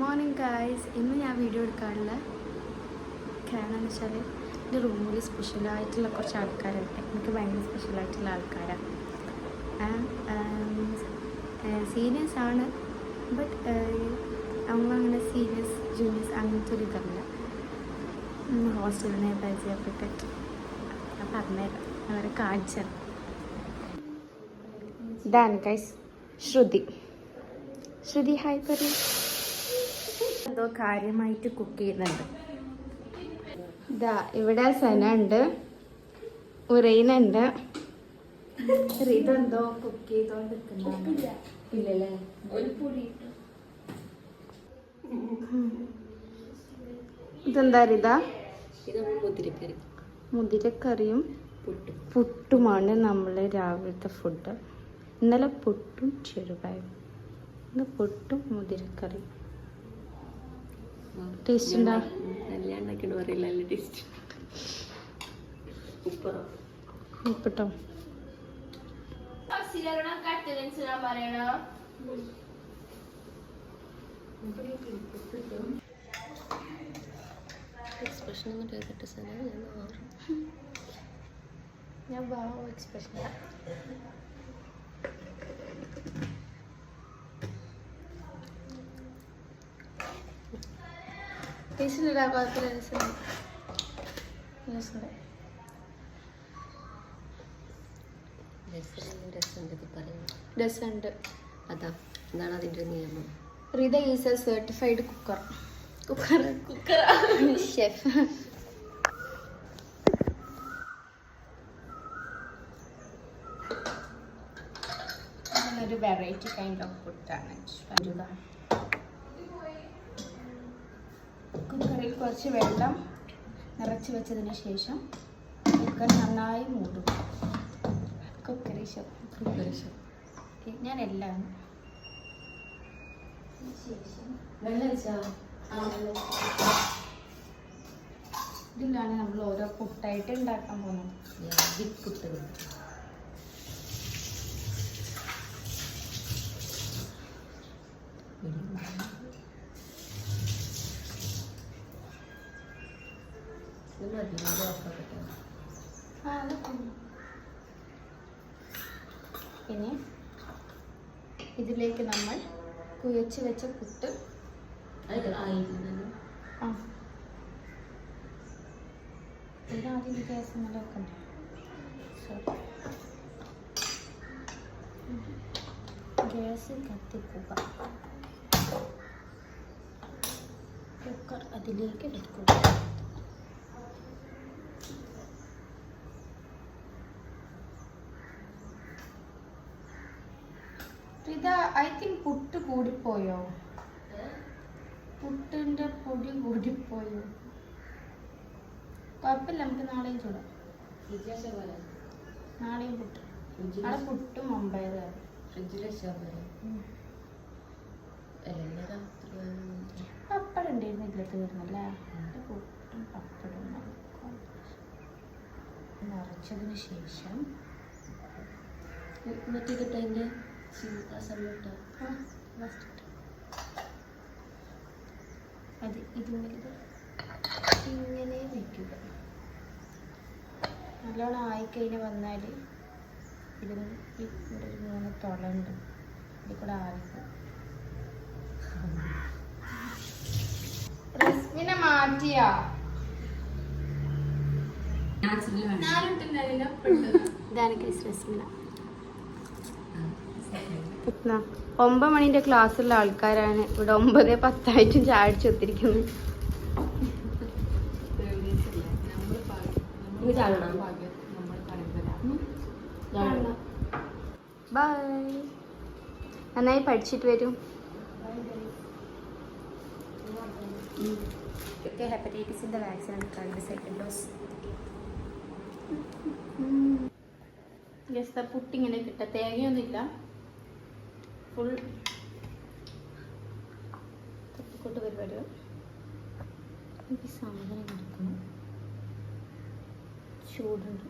Morning guys. ഇന്ന് ഞാൻ video എടുക്കാറുള്ള കാരണം എന്ന് വെച്ചാൽ എൻ്റെ റൂമിൽ സ്പെഷ്യലായിട്ടുള്ള കുറച്ച് ആൾക്കാരുണ്ട്. എനിക്ക് ഭയങ്കര സ്പെഷ്യലായിട്ടുള്ള ആൾക്കാരാണ്. സീനിയേഴ്സ് ആണ്, ബട്ട് നമ്മളങ്ങനെ സീനിയേഴ്സ് ജൂനിയേഴ്സ് അങ്ങനത്തെ ഒരു ഇതല്ല. ഹോസ്റ്റലിനെ പരിചയപ്പെട്ട് ഞാൻ പറഞ്ഞുതരാം, അവരെ കാണിച്ചത്. ഇതാണ് ഗൈസ് ശ്രുതി ഹായ് പറയും. എന്തോ കാര്യമായിട്ട് കുക്ക് ചെയ്യുന്നുണ്ട്. ഇതാ ഇവിടെ സന ഉണ്ട്, ഉറൈന ഉണ്ട്. ഇതെന്തോ കുക്ക് ചെയ്തോണ്ടിരിക്കുന്നതാണ്. ഇല്ലല്ലേ, ഇതെന്താ ഇതാ മുതിരക്കറിയും പുട്ടുമാണ് നമ്മൾ രാവിലത്തെ ഫുഡ്. ഇന്നലെ പുട്ടും ചെറുപയറും, ഇന്ന് പുട്ടും മുതിരക്കറി. ടേസ്റ്റ് ഉണ്ടോ? ഉപ്പിട്ടോ? എക്സ്പ്രഷൻ ഒന്നും ചെയ്തിട്ട് ഞാൻ ഭാവം എക്സ്പ്രഷൻ. രസമുണ്ട്. അതാ എന്താണ് അതിൻ്റെ നിയമം? Rita is A certified chef. ഒരു വെറൈറ്റി കൈൻഡ് ഓഫ് ഫുഡാണ്. കുക്കറിൽ കുറച്ച് വെള്ളം നിറച്ച് വെച്ചതിന് ശേഷം കുക്കർ നന്നായി മൂടും. കുക്കറി ഷെഫ് ഞാൻ എല്ലാം ഇതിലാണ് നമ്മൾ ഓരോ പുട്ടായിട്ട് ഉണ്ടാക്കാൻ പോകുന്നത്. പുട്ട് ഇനി ഇതിലേക്ക് നമ്മൾ കുഴച്ച് വെച്ച പുട്ട് ആദ്യം ഗ്യാസ് നല്ല വെക്കണ്ടേ? ഗ്യാസ് കത്തിക്കുക, കുക്കർ അതിലേക്ക് വെക്കുക. ഇതാ ഐ തിങ്ക് പുട്ട് കൂടിപ്പോയോ? പുട്ടിൻ്റെ പൊടി കൂടിപ്പോയോ? കുഴപ്പമില്ല, നമുക്ക് നാളെയും ചൂടാം. നാളെയും പുട്ട്, നാളെ പുട്ടും മമ്പയറും പപ്പടം ഉണ്ടായിരുന്നു ഇതിൽ തീർന്നല്ലേ. പുട്ടും പപ്പടും നിറച്ചതിന് ശേഷം എന്നിട്ട് ഇതിട്ടതിൻ്റെ അത് ഇങ്ങനെ വയ്ക്കുക. നല്ലോണം ആയിക്കഴിഞ്ഞ് വന്നാൽ ഇതിന് ഇവിടെ ഒരു 3 തുളയുണ്ട്, ഇതിൽ കൂടെ ആവിക്കും. റസ്മിനെ മാറ്റിയാ ഇതാണ് കേസ്. റസ്മിന 9 മണിന്റെ ക്ലാസ്സുള്ള ആൾക്കാരാണ് ഇവിടെ 9:10 ചാടിച്ചൊത്തിരിക്കുന്നത്. ബൈ. നന്നായി പഠിച്ചിട്ട് വരും. ഹെപ്പറ്റൈറ്റിസിന്റെ വാക്സിൻ എടുക്കാറുണ്ട്, 2nd ഡോസ്. ഗസ് പുട്ടിങ്ങനെ കിട്ടുക, തേങ്ങയൊന്നുമില്ല, ഫുൾ തട്ടിക്കൂട്ട് പരിപാടിയോ. എനിക്ക് സാധനം എടുക്കണം, ചൂടുണ്ട്.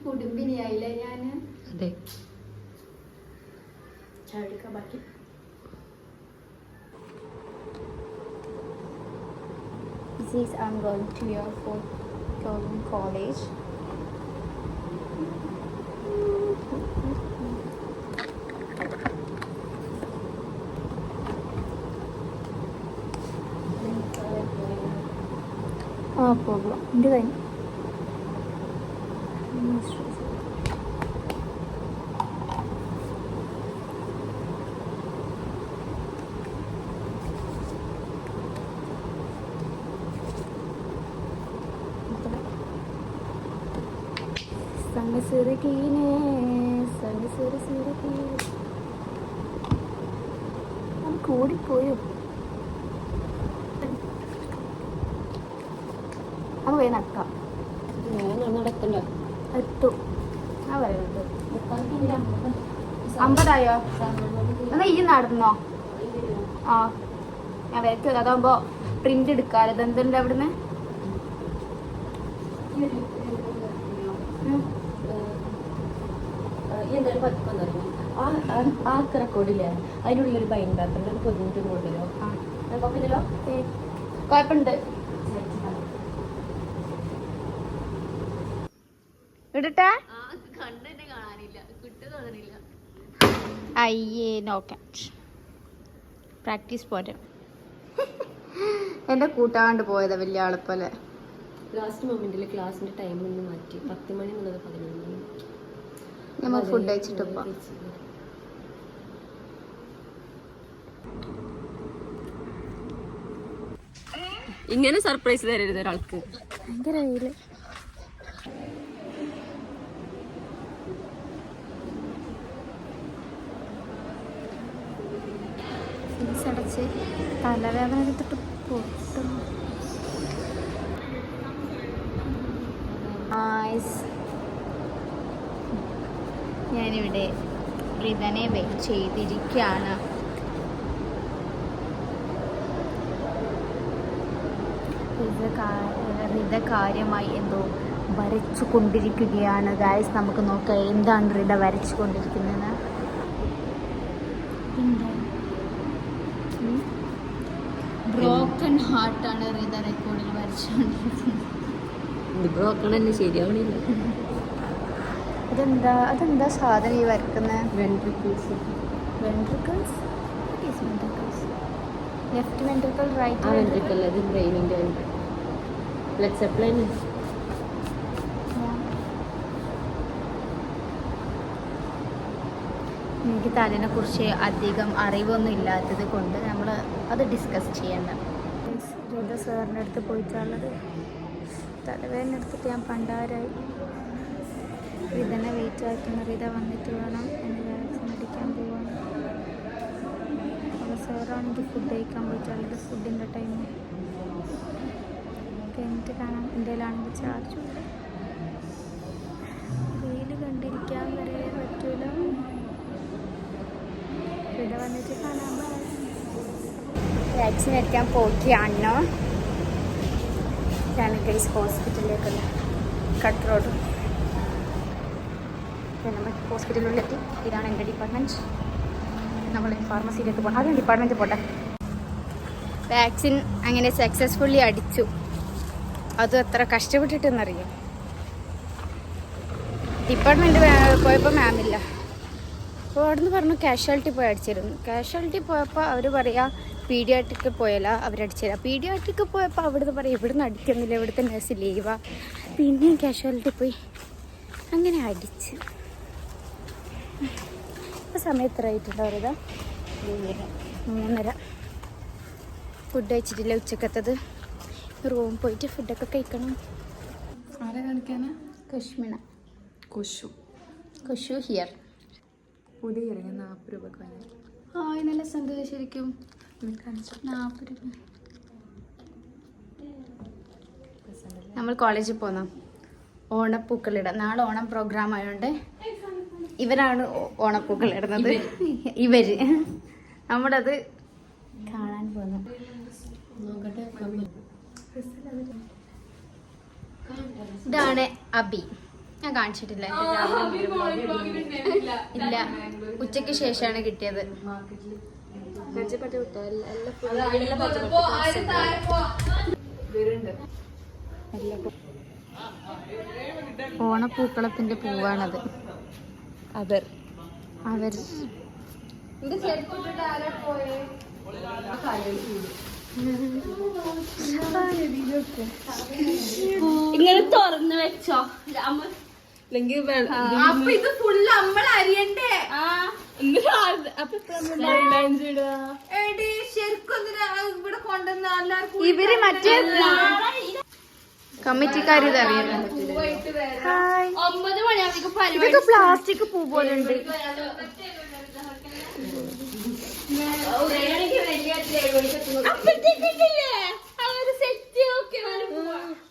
കുടുംബിനിയായില്ലേ ഞാൻ. അതെ. ചാടിക്കാൻ ബാക്കി. This is I'm going to your going college. പോകാം. എൻ്റെ കഴിഞ്ഞു. കൂടിപ്പോയോ? അത് പോയി നക്കാം. നടക്കണ്ട. എത്തും. ആ പറയുന്നത് 50 എന്നാ ഈ നടന്നോ? ആ ഞാൻ വരയ്ക്കും. അതാകുമ്പോ പ്രിന്റ് എടുക്കാറ്. ഇതെന്തുണ്ട് അവിടുന്ന്? ആ റെക്കോർഡില്ലേ അതിനുള്ളിൽ ഒരു ബൈൻഡ് പേപ്പറിൽ ഒരു പൊതിഞ്ഞിട്ട് കൊണ്ടുവരോ? കുഴപ്പമില്ലല്ലോ. കുഴപ്പമുണ്ട്. ഇടട്ടെ? അയ്യേ നോക്കാം. പ്രാക്ടീസ് പോരെ. എന്റെ കൂട്ടാണ്ട് പോയതാ വലിയ ആളെപ്പോലെ. ലാസ്റ്റ് മൊമെന്റിൽ ക്ലാസ്സിന്റെ ടൈം ഒന്ന് മാറ്റി 10 മണി എന്നുള്ളത് 11 മണി. നമ്മൾ ഫുഡ് കഴിച്ചിട്ടിപ്പോ ഇങ്ങനെ സർപ്രൈസ് തരരുത് ഒരാൾക്ക്. ഭയങ്കര വെയില്. ഫീസടച്ച് തലവേദന എടുത്തിട്ട് പൊട്ടും. ഞാനിവിടെ റിതനെ വെയിറ്റ് ചെയ്തിരിക്കുകയാണ്. റിത കാര്യമായി എന്തോ വരച്ചു കൊണ്ടിരിക്കുകയാണ്. ഗായ്സ് നമുക്ക് നോക്കാം എന്താണ് റിത വരച്ചു കൊണ്ടിരിക്കുന്നത്. ബ്രോക്കൺ ഹാർട്ടാണ് റിത റെക്കോർഡിൽ വരച്ചുകൊണ്ടിരിക്കുന്നത്. ശരിയാവണില്ല. അതെന്താ സാധനം ഈ വരക്കുന്നത്? Ventricles. Ventricles? Left ventricle, right ventricle. അത് ബ്രെയിനിന്റെ ബ്ലഡ് സപ്ലൈ. എനിക്ക് തലേനെ കുറിച്ച് അധികം അറിവൊന്നും ഇല്ലാത്തത് കൊണ്ട് നമ്മൾ അത് ഡിസ്കസ് ചെയ്യണ്ട. റിത സാറിൻ്റെ അടുത്ത് പോയിട്ടുള്ളത്. തലവേദന എടുത്തിട്ട് ഞാൻ പണ്ടാരായി. റിതനെ വെയിറ്റ് ആക്കുന്ന. റിത വന്നിട്ട് വേണം എന്നെ വാക്സിൻ അടിക്കാൻ പോവാൻ. അപ്പോൾ സാറാണെങ്കിൽ ഫുഡ് കഴിക്കാൻ പോയിട്ടുള്ളത്. ഫുഡിൻ്റെ ടൈം കഴിഞ്ഞിട്ട് കാണാം. എന്തെങ്കിലാണെങ്കിൽ ചാർജ് ഉണ്ട്. വെയിൽ കണ്ടിരിക്കാൻ വരെ പറ്റൂല. റിത വന്നിട്ട് കാണാൻ വാക്സിൻ അടിക്കാൻ പോവുകയാണോ? കാലിക്കറ്റ് ഹോസ്പിറ്റലിലേക്കുള്ള കട്ട് റോഡ്. നമ്മൾ ഹോസ്പിറ്റലിലെത്തി. ഇതാണ് എൻ്റെ ഡിപ്പാർട്ട്മെൻറ്റ്. നമ്മൾ ഫാർമസിയിലേക്ക് പോകണം. ആദ്യം ഡിപ്പാർട്ട്മെൻറ്റ് പോട്ടെ. വാക്സിൻ അങ്ങനെ സക്സസ്ഫുള്ളി അടിച്ചു. അതും എത്ര കഷ്ടപ്പെട്ടിട്ടെന്നറിയാം. ഡിപ്പാർട്ട്മെൻറ്റ് പോയപ്പോൾ മാമില്ല. അപ്പോൾ അവിടെ നിന്ന് പറഞ്ഞു കാഷ്വാലിറ്റി പോയി അടിച്ചിരുന്നു. കാഷ്വാലിറ്റി പോയപ്പോൾ അവർ പറയുക പീഡിയാട്രിക്ക് പോയല്ല അവരടിച്ചില്ല. പീഡിയാട്രിക്ക് പോയപ്പോൾ അവിടുന്ന് പറയും ഇവിടുന്ന് അടിക്കുന്നില്ല, ഇവിടുത്തെ നഴ്സ് ലീവാ. പിന്നെയും കാഷ്വാലിറ്റി പോയി അങ്ങനെ അടിച്ച്. ഇപ്പോൾ സമയം എത്ര ആയിട്ടുണ്ടോ? അവരിതാ 3:30. ഫുഡ് കഴിച്ചിട്ടില്ല ഉച്ചക്കത്തത്. റൂം പോയിട്ട് ഫുഡൊക്കെ കഴിക്കണം. ആരെ കാണിക്കാനാ? കശ്മിന. കുഷു ഹിയർ. പുതിയ ഇറങ്ങി 40 രൂപ വാങ്ങി. നല്ല സംഗതി ശരിക്കും. 40 രൂപ. നമ്മൾ കോളേജിൽ പോന്നു. ഓണപ്പൂക്കളിടാം. നാളെ ഓണം പ്രോഗ്രാം ആയതുകൊണ്ട് ഇവരാണ് ഓണപ്പൂക്കൾ ഇടുന്നത്. ഇവര് നമ്മളത് കാണാൻ പോന്നു. ഇതാണ് അബി. ഞാൻ കാണിച്ചിട്ടില്ല. ഇല്ല, ഉച്ചക്ക് ശേഷമാണ് കിട്ടിയത്. ഓണപ്പൂക്കളത്തിന്റെ പൂവാണത്. അവർ ഇങ്ങനെ തുറന്നു വെച്ചോ. അപ്പൊ ഇത് ഫുള്ള് നമ്മൾ അറിയണ്ടേ? ശരിക്കും ഇവിടെ കൊണ്ടുവന്ന എല്ലാവർക്കും ഇവര് മറ്റേ കമ്മിറ്റിക്കാർ ഇതറിയാം. 9 മണിയാകുമ്പോ ഇതൊക്കെ പ്ലാസ്റ്റിക് പൂ പോലെ ഉണ്ട്.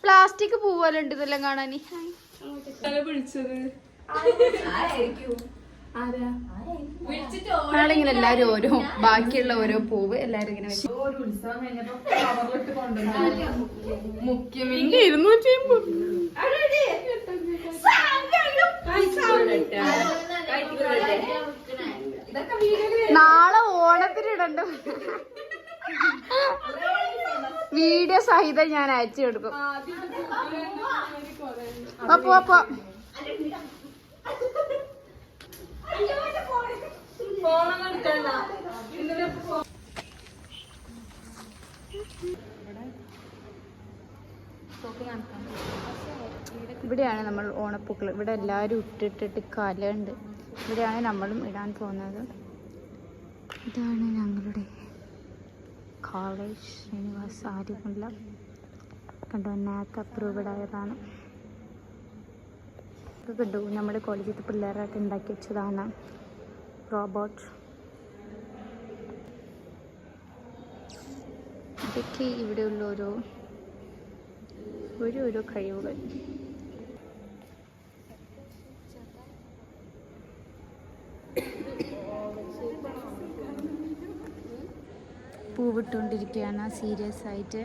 പ്ലാസ്റ്റിക് പൂ പോലെ ഉണ്ട് ഇതെല്ലാം കാണാൻ. നാളെ ഇങ്ങനെ എല്ലാരും ഓരോ ബാക്കിയുള്ള ഓരോ പൂവ് എല്ലാരും ഇങ്ങനെ വെച്ച് മുഖ്യമന്ത്രി 250 നാളെ ഓണത്തിനിടണ്ട വീഡിയോ സഹിതം ഞാൻ അയച്ചു കൊടുക്കും. അപ്പൊ ഇവിടെയാണ് നമ്മൾ ഓണപ്പൂക്കൾ. ഇവിടെ എല്ലാവരും ഇട്ടിട്ടിട്ട് കലയുണ്ട്. ഇവിടെയാണ് നമ്മളും ഇടാൻ പോകുന്നത്. ഇതാണ് ഞങ്ങളുടെ കോളേജ് ശ്രീനിവാസ് ആര്യമുല്ല. കണ്ടോ, നാക്ക് അപ്രൂവ്ഡ് ആയതാണ്. ഇത് കണ്ടു, നമ്മുടെ കോളേജിൽ പിള്ളേരായിട്ട് ഉണ്ടാക്കി വെച്ചതാണ് റോബോട്ട്. ഇതൊക്കെ ഇവിടെയുള്ള ഓരോ കഴിവുകൾ. പൂവിട്ടുകൊണ്ടിരിക്കുകയാണ് സീരിയസ് ആയിട്ട്.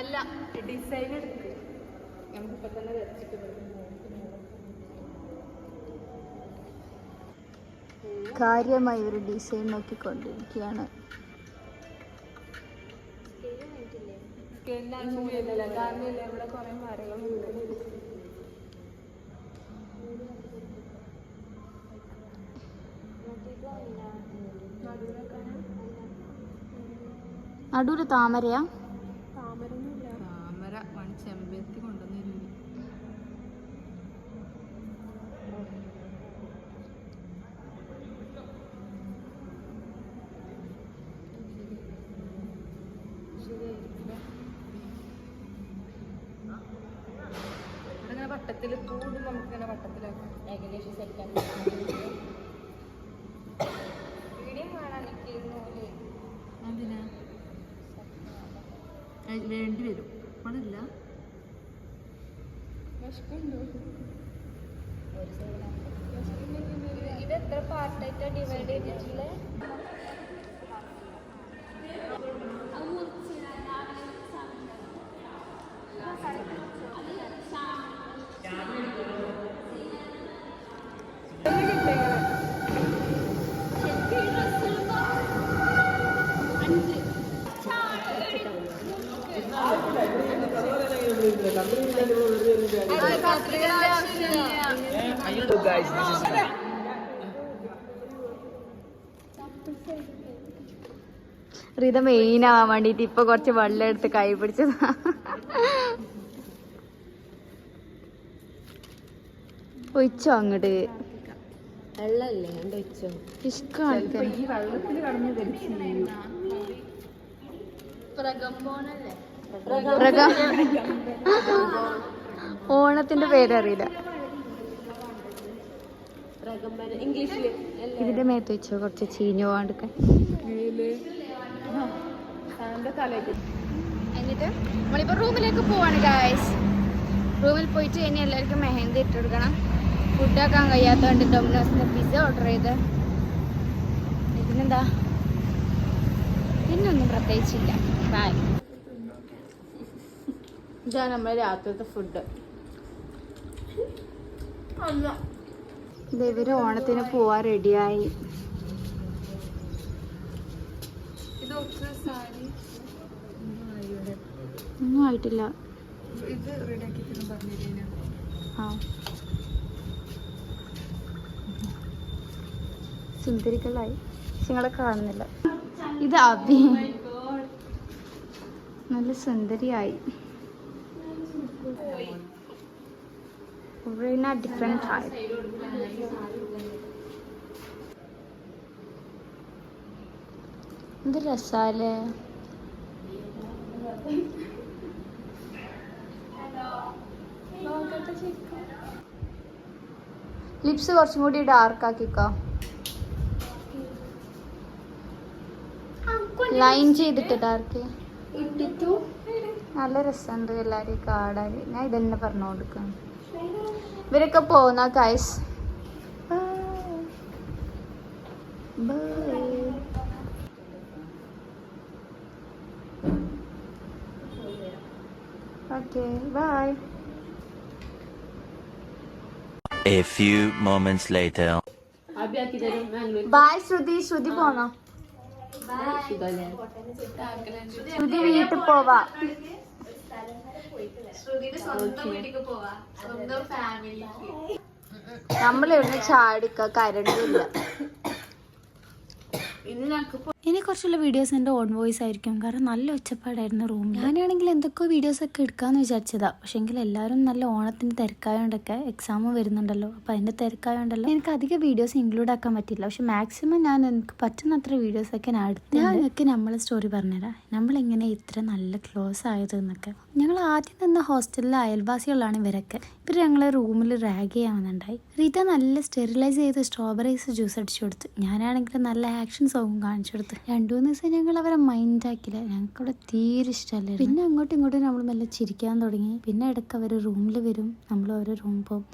അല്ല ഡിസൈൻ എടുത്ത് നമുക്കിപ്പോ തന്നെ കാര്യമായി ഒരു ഡിസൈൻ നോക്കിക്കൊണ്ടിരിക്കുകയാണ്. ഇവിടെ കുറെ മരങ്ങളുണ്ട്. നടൂര് താമരയാ? താമര ചെമ്പരത്തി കൊണ്ടുവന്നു. ഇവിടെ വട്ടത്തില് പൂടും നമുക്കിങ്ങനെ വട്ടത്തിലാക്കാം. ഏകദേശം സെറ്റാണ്. വീഡിയോ കാണാൻ അതിനാ വേണ്ടി വരും. പണില്ല. ഇത് എത്ര പാർട്ടായിട്ടാണ് ഡിവൈഡ് ചെയ്തിട്ടുള്ളത്? റിത മെയിൻ ആവാൻ വേണ്ടിട്ട് ഇപ്പൊ കുറച്ച് വെള്ളം എടുത്ത് കൈ പിടിച്ചതാ. ഒഴിച്ചോ അങ്ങോട്ട്? വെള്ളല്ലേ ഒഴിച്ചോ? ഇഷ്കാണ് ഈ വെള്ളത്തിൽ കടന്ന് ഓണത്തിന്റെ പേരറിയില്ല. ഇംഗ്ലീഷില് ഇതിന്റെ മേത്ത് വെച്ചോ കുറച്ച് ചീഞ്ഞു പോകാണ്ടിരിക്കാൻ. എന്നിട്ട് നമ്മളിപ്പോ റൂമിലേക്ക് പോവാണ് ഗായ്സ്. റൂമിൽ പോയിട്ട് ഇനി എല്ലാവർക്കും മെഹന്തി ഇട്ടെടുക്കണം. ഫുഡാക്കാൻ കഴിയാത്തതുകൊണ്ട് ഡൊമിനോസിന് പിസ്സ ഓർഡർ ചെയ്ത്. ഇതിനെന്താ, പിന്നൊന്നും പ്രത്യേകിച്ചില്ല. ബൈ. ഇതാണ് നമ്മുടെ രാത്രിത്തെ ഫുഡ്. ഇവര് ഓണത്തിന് പോവാൻ റെഡിയായി. ഒന്നും ആയിട്ടില്ല. ഇത് റെഡിയാക്കി പറഞ്ഞില്ല. ആ സുന്ദരികളായി നിങ്ങളെ കാണുന്നില്ല. ഇത് അഭി നല്ല സുന്ദരിയായി. Different type. എന്ത് രസാലേ. ലിപ്സ് കുറച്ചും കൂടി ഡാർക്ക് ആക്കിക്കോ. ലൈൻ ചെയ്തിട്ട് ഡാർക്ക് നല്ല രസമുണ്ട്. എല്ലാവരെയും കാണാൻ ഞാൻ ഇതന്നെ പറഞ്ഞു കൊടുക്കാം. ഇവരൊക്കെ പോകുന്ന guys. Okay bye. A few moments later. Bye Shruti. Shruti പോണോ? ശ്രുതി വീട്ടിൽ പോവാ. നമ്മളിവിടുന്ന് ചാടിക്ക. കരണ്ടും ഇല്ല. ഇനി കുറച്ചുള്ള വീഡിയോസ് എൻ്റെ ഓൺ വോയിസ് ആയിരിക്കും. കാരണം നല്ല ഒച്ചപ്പാടായിരുന്നു റൂമിൽ. ഞാനാണെങ്കിൽ എന്തൊക്കെയോ വീഡിയോസൊക്കെ എടുക്കാമെന്ന് വിചാരിച്ചതാ. പക്ഷേങ്കിൽ എല്ലാവരും നല്ല ഓണത്തിന് തിരക്കായോണ്ടൊക്കെ എക്സാം വരുന്നുണ്ടല്ലോ. അപ്പോൾ അതിൻ്റെ തിരക്കായോണ്ടല്ലോ എനിക്ക് അധികം വീഡിയോസ് ഇൻക്ലൂഡ് ആക്കാൻ പറ്റില്ല. പക്ഷെ മാക്സിമം ഞാൻ എനിക്ക് പറ്റുന്നത്ര വീഡിയോസൊക്കെ ഞാൻ എടുത്ത് ഞങ്ങൾക്ക് നമ്മളെ സ്റ്റോറി പറഞ്ഞുതരാം. നമ്മളിങ്ങനെ ഇത്ര നല്ല ക്ലോസ് ആയതെന്നൊക്കെ. ഞങ്ങൾ ആദ്യം നിന്ന ഹോസ്റ്റലിലെ അയൽവാസികളാണ് ഇവരൊക്കെ. ഇവർ ഞങ്ങളെ റൂമിൽ റാഗ് ചെയ്യാമെന്നുണ്ടായി. റീത നല്ല സ്റ്റെറിലൈസ് ചെയ്ത് സ്ട്രോബെറീസ് ജ്യൂസ് അടിച്ചു കൊടുത്ത്. ഞാനാണെങ്കിൽ നല്ല ആക്ഷൻ സോങ്ങും കാണിച്ചു കൊടുത്ത്. 2-3 ദിവസം ഞങ്ങൾ അവരെ മൈൻഡാക്കില്ല. ഞങ്ങൾക്കവിടെ തീരെ ഇഷ്ടമല്ല. പിന്നെ അങ്ങോട്ടും ഇങ്ങോട്ടും നമ്മൾ മെല്ലെ ചിരിക്കാൻ തുടങ്ങി. പിന്നെ ഇടയ്ക്ക് അവർ റൂമിൽ വരും, നമ്മൾ അവരെ റൂമിൽ പോകും.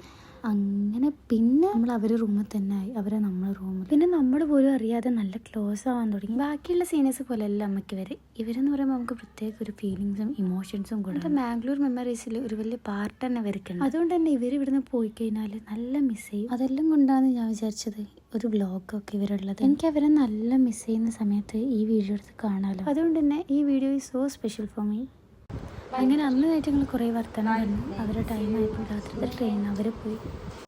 അങ്ങനെ പിന്നെ നമ്മൾ അവരെ റൂമിൽ തന്നെ ആയി, അവരെ നമ്മളെ റൂമിൽ. പിന്നെ നമ്മൾ പോലും അറിയാതെ നല്ല ക്ലോസ് ആവാൻ തുടങ്ങി. ബാക്കിയുള്ള സീനിയേഴ്സ് പോലെയല്ല അമ്മയ്ക്ക് ഇവരെന്ന് പറയുമ്പോൾ നമുക്ക് പ്രത്യേക ഒരു ഫീലിങ്സും ഇമോഷൻസും കൂടെ. മാംഗ്ലൂർ മെമ്മറീസിൽ ഒരു വലിയ പാർട്ട് തന്നെ ഇവർക്കുണ്ട്. അതുകൊണ്ട് തന്നെ ഇവർ ഇവിടുന്ന് പോയി കഴിഞ്ഞാൽ നല്ല മിസ് ചെയ്യും. അതെല്ലാം കൊണ്ടാണ് ഞാൻ വിചാരിച്ചത് ഒരു വ്ലോഗൊക്കെ ഇവരുള്ളത്. എനിക്ക് അവരെ നല്ല മിസ് ചെയ്യുന്ന സമയത്ത് ഈ വീഡിയോ എടുത്ത് കാണാമല്ലോ. അതുകൊണ്ട് തന്നെ ഈ video is so special for me. അങ്ങനെ അന്ന് നൈറ്റ് ഞങ്ങൾ കുറേ വർത്തമാനം പറഞ്ഞു. അവരുടെ ടൈം ആയപ്പോൾ രാത്രിത്തെ ട്രെയിൻ അവർ പോയി.